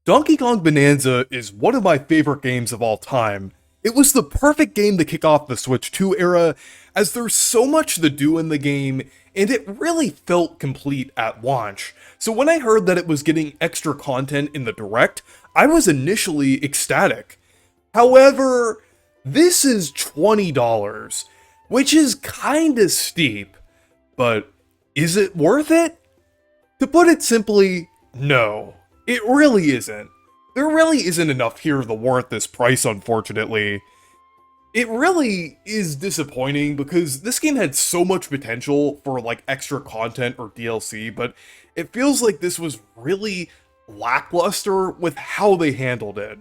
Donkey Kong Bonanza is one of my favorite games of all time. It was the perfect game to kick off the Switch 2 era, as there's so much to do in the game, and it really felt complete at launch. So when I heard that it was getting extra content in the Direct, I was initially ecstatic. However, this is $20, which is kinda steep, but is it worth it? To put it simply, no. It really isn't. There really isn't enough here to warrant this price, unfortunately. It really is disappointing because this game had so much potential for like extra content or DLC, but it feels like this was really lackluster with how they handled it.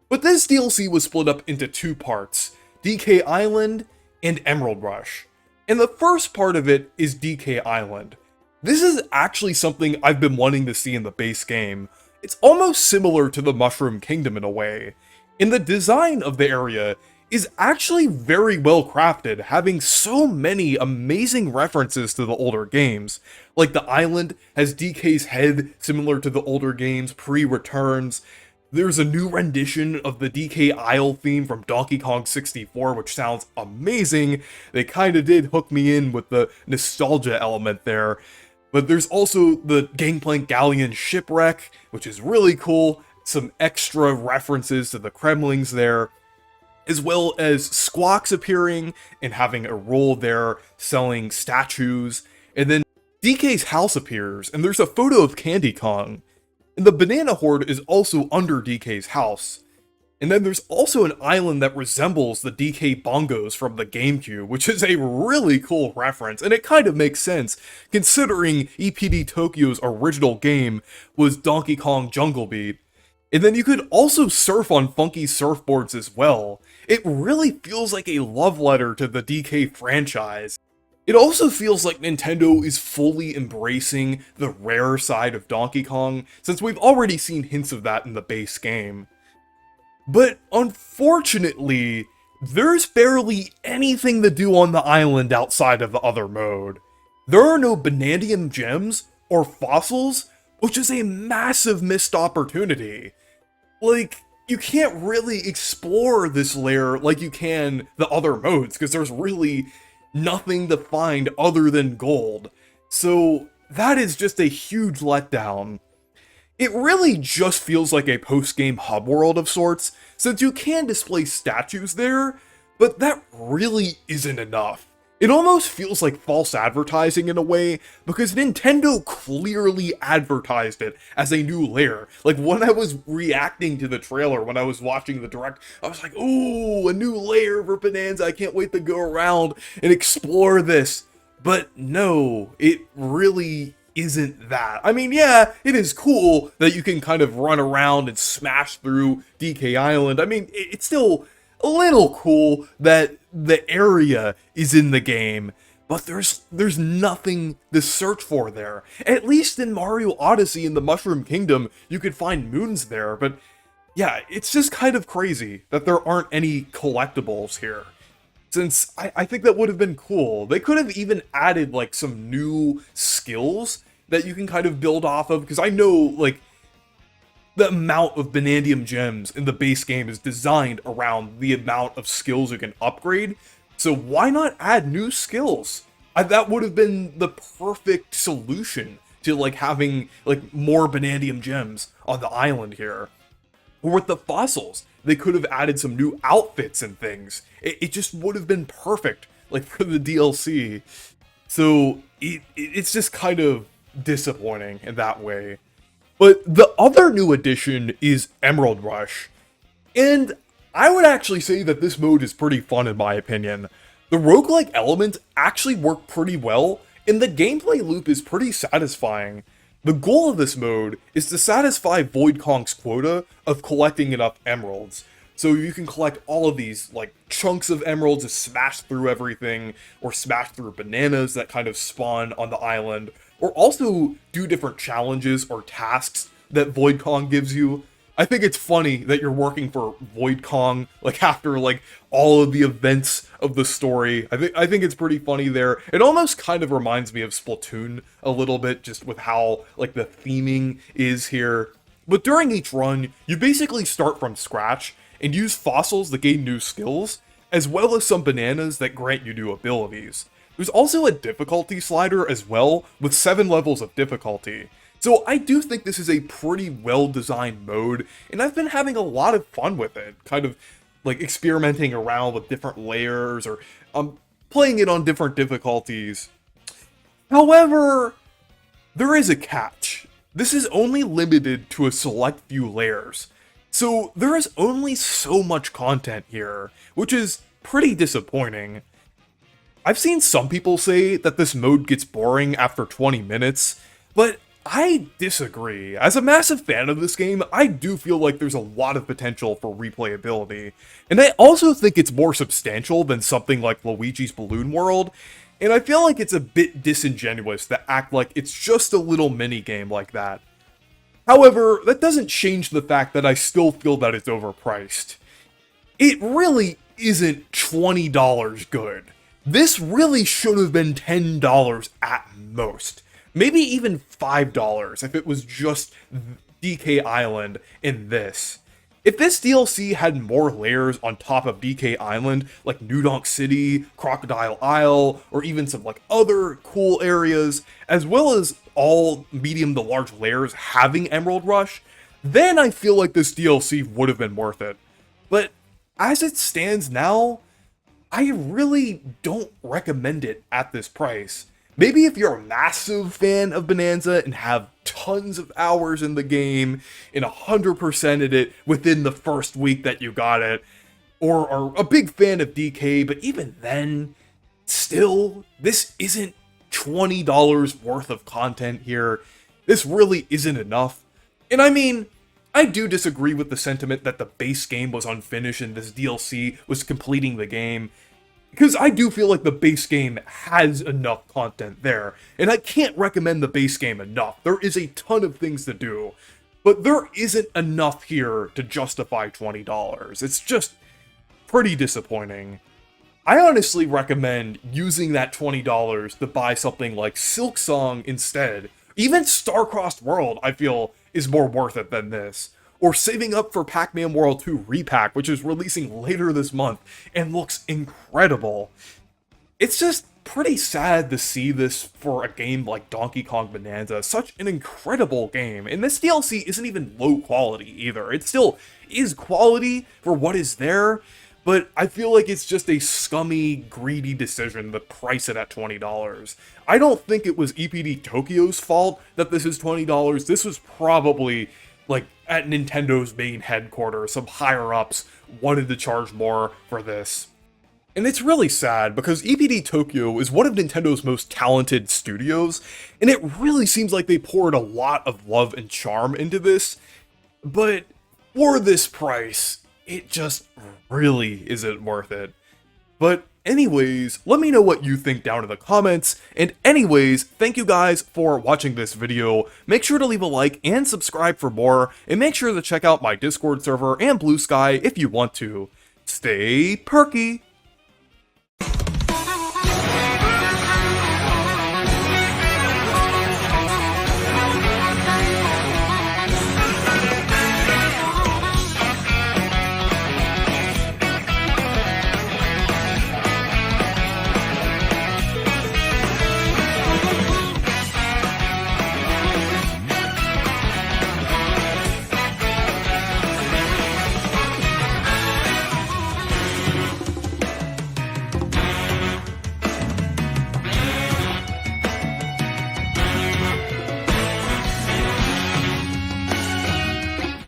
But this DLC was split up into two parts, DK Island and Emerald Rush. And the first part of it is DK Island. This is actually something I've been wanting to see in the base game. It's almost similar to the Mushroom Kingdom in a way, and the design of the area is actually very well crafted, having so many amazing references to the older games. Like the island has DK's head similar to the older games pre-Returns. There's a new rendition of the DK Isle theme from Donkey Kong 64, which sounds amazing. They kinda did hook me in with the nostalgia element there. But there's also the Gangplank Galleon shipwreck, which is really cool. Some extra references to the Kremlings there, as well as Squawks appearing and having a role there selling statues. And then DK's house appears, and there's a photo of Candy Kong. And the Banana Horde is also under DK's house. And then there's also an island that resembles the DK bongos from the GameCube, which is a really cool reference, and it kind of makes sense, considering EPD Tokyo's original game was Donkey Kong Jungle Beat. And then you could also surf on funky surfboards as well. It really feels like a love letter to the DK franchise. It also feels like Nintendo is fully embracing the rare side of Donkey Kong, since we've already seen hints of that in the base game. But unfortunately, there's barely anything to do on the island outside of the other mode. There are no Banandium gems or fossils, which is a massive missed opportunity. Like, you can't really explore this layer like you can the other modes, because there's really nothing to find other than gold. So that is just a huge letdown. It really just feels like a post-game hub world of sorts, since you can display statues there, but that really isn't enough. It almost feels like false advertising in a way, because Nintendo clearly advertised it as a new layer. Like, when I was reacting to the trailer, when I was watching the Direct, I was like, ooh, a new layer for Bananza, I can't wait to go around and explore this. But no, it really isn't that. I mean, yeah, it is cool that you can kind of run around and smash through DK Island. I mean, it's still a little cool that the area is in the game, but there's nothing to search for there. At least in Mario Odyssey in the Mushroom Kingdom, you could find moons there, but yeah, it's just kind of crazy that there aren't any collectibles here. Since I think that would have been cool. They could have even added like some new skills that you can kind of build off of, because I know like the amount of Banandium gems in the base game is designed around the amount of skills you can upgrade. So why not add new skills? That would have been the perfect solution to like having like more Banandium gems on the island here. Or with the fossils, they could have added some new outfits and things. It just would have been perfect, like for the DLC. So it's just kind of disappointing in that way. But the other new addition is Emerald Rush. And I would actually say that this mode is pretty fun in my opinion. The roguelike elements actually work pretty well, and the gameplay loop is pretty satisfying. The goal of this mode is to satisfy Void Kong's quota of collecting enough emeralds. So you can collect all of these like chunks of emeralds to smash through everything, or smash through bananas that kind of spawn on the island, or also do different challenges or tasks that Void Kong gives you. I think it's funny that you're working for Void Kong, like after like all of the events of the story. I think it's pretty funny there. It almost kind of reminds me of Splatoon a little bit, just with how like the theming is here. But during each run, you basically start from scratch and use fossils that gain new skills, as well as some bananas that grant you new abilities. There's also a difficulty slider as well, with 7 levels of difficulty. So I do think this is a pretty well-designed mode, and I've been having a lot of fun with it, kind of like experimenting around with different layers, or playing it on different difficulties. However, there is a catch. This is only limited to a select few layers, so there is only so much content here, which is pretty disappointing. I've seen some people say that this mode gets boring after 20 minutes, but I disagree. As a massive fan of this game, I do feel like there's a lot of potential for replayability, and I also think it's more substantial than something like Luigi's Balloon World, and I feel like it's a bit disingenuous to act like it's just a little mini-game like that. However, that doesn't change the fact that I still feel that it's overpriced. It really isn't $20 good. This really should have been $10 at most. Maybe even $5 if it was just DK Island in this. If this DLC had more layers on top of DK Island, like New Donk City, Crocodile Isle, or even some like other cool areas, as well as all medium to large layers having Emerald Rush, then I feel like this DLC would have been worth it. But as it stands now, I really don't recommend it at this price. Maybe if you're a massive fan of Bananza and have tons of hours in the game and 100%ed it within the first week that you got it, or are a big fan of DK, but even then, still, this isn't $20 worth of content here. This really isn't enough. And I mean, I do disagree with the sentiment that the base game was unfinished and this DLC was completing the game, because I do feel like the base game has enough content there, and I can't recommend the base game enough. There is a ton of things to do, but there isn't enough here to justify $20. It's just pretty disappointing. I honestly recommend using that $20 to buy something like Silksong instead. Even Star-Crossed World, I feel, is more worth it than this. Or saving up for Pac-Man World 2 Repack, which is releasing later this month and looks incredible. It's just pretty sad to see this for a game like Donkey Kong Bonanza, such an incredible game, and this DLC isn't even low quality either. It still is quality for what is there, but I feel like it's just a scummy, greedy decision to price it at $20. I don't think it was EPD Tokyo's fault that this is $20. This was probably like at Nintendo's main headquarters, some higher-ups wanted to charge more for this. And it's really sad, because EPD Tokyo is one of Nintendo's most talented studios, and it really seems like they poured a lot of love and charm into this, but for this price, it just really isn't worth it. But anyways, let me know what you think down in the comments, and anyways, thank you guys for watching this video. Make sure to leave a like and subscribe for more, and make sure to check out my Discord server and Blue Sky if you want to. Stay perky!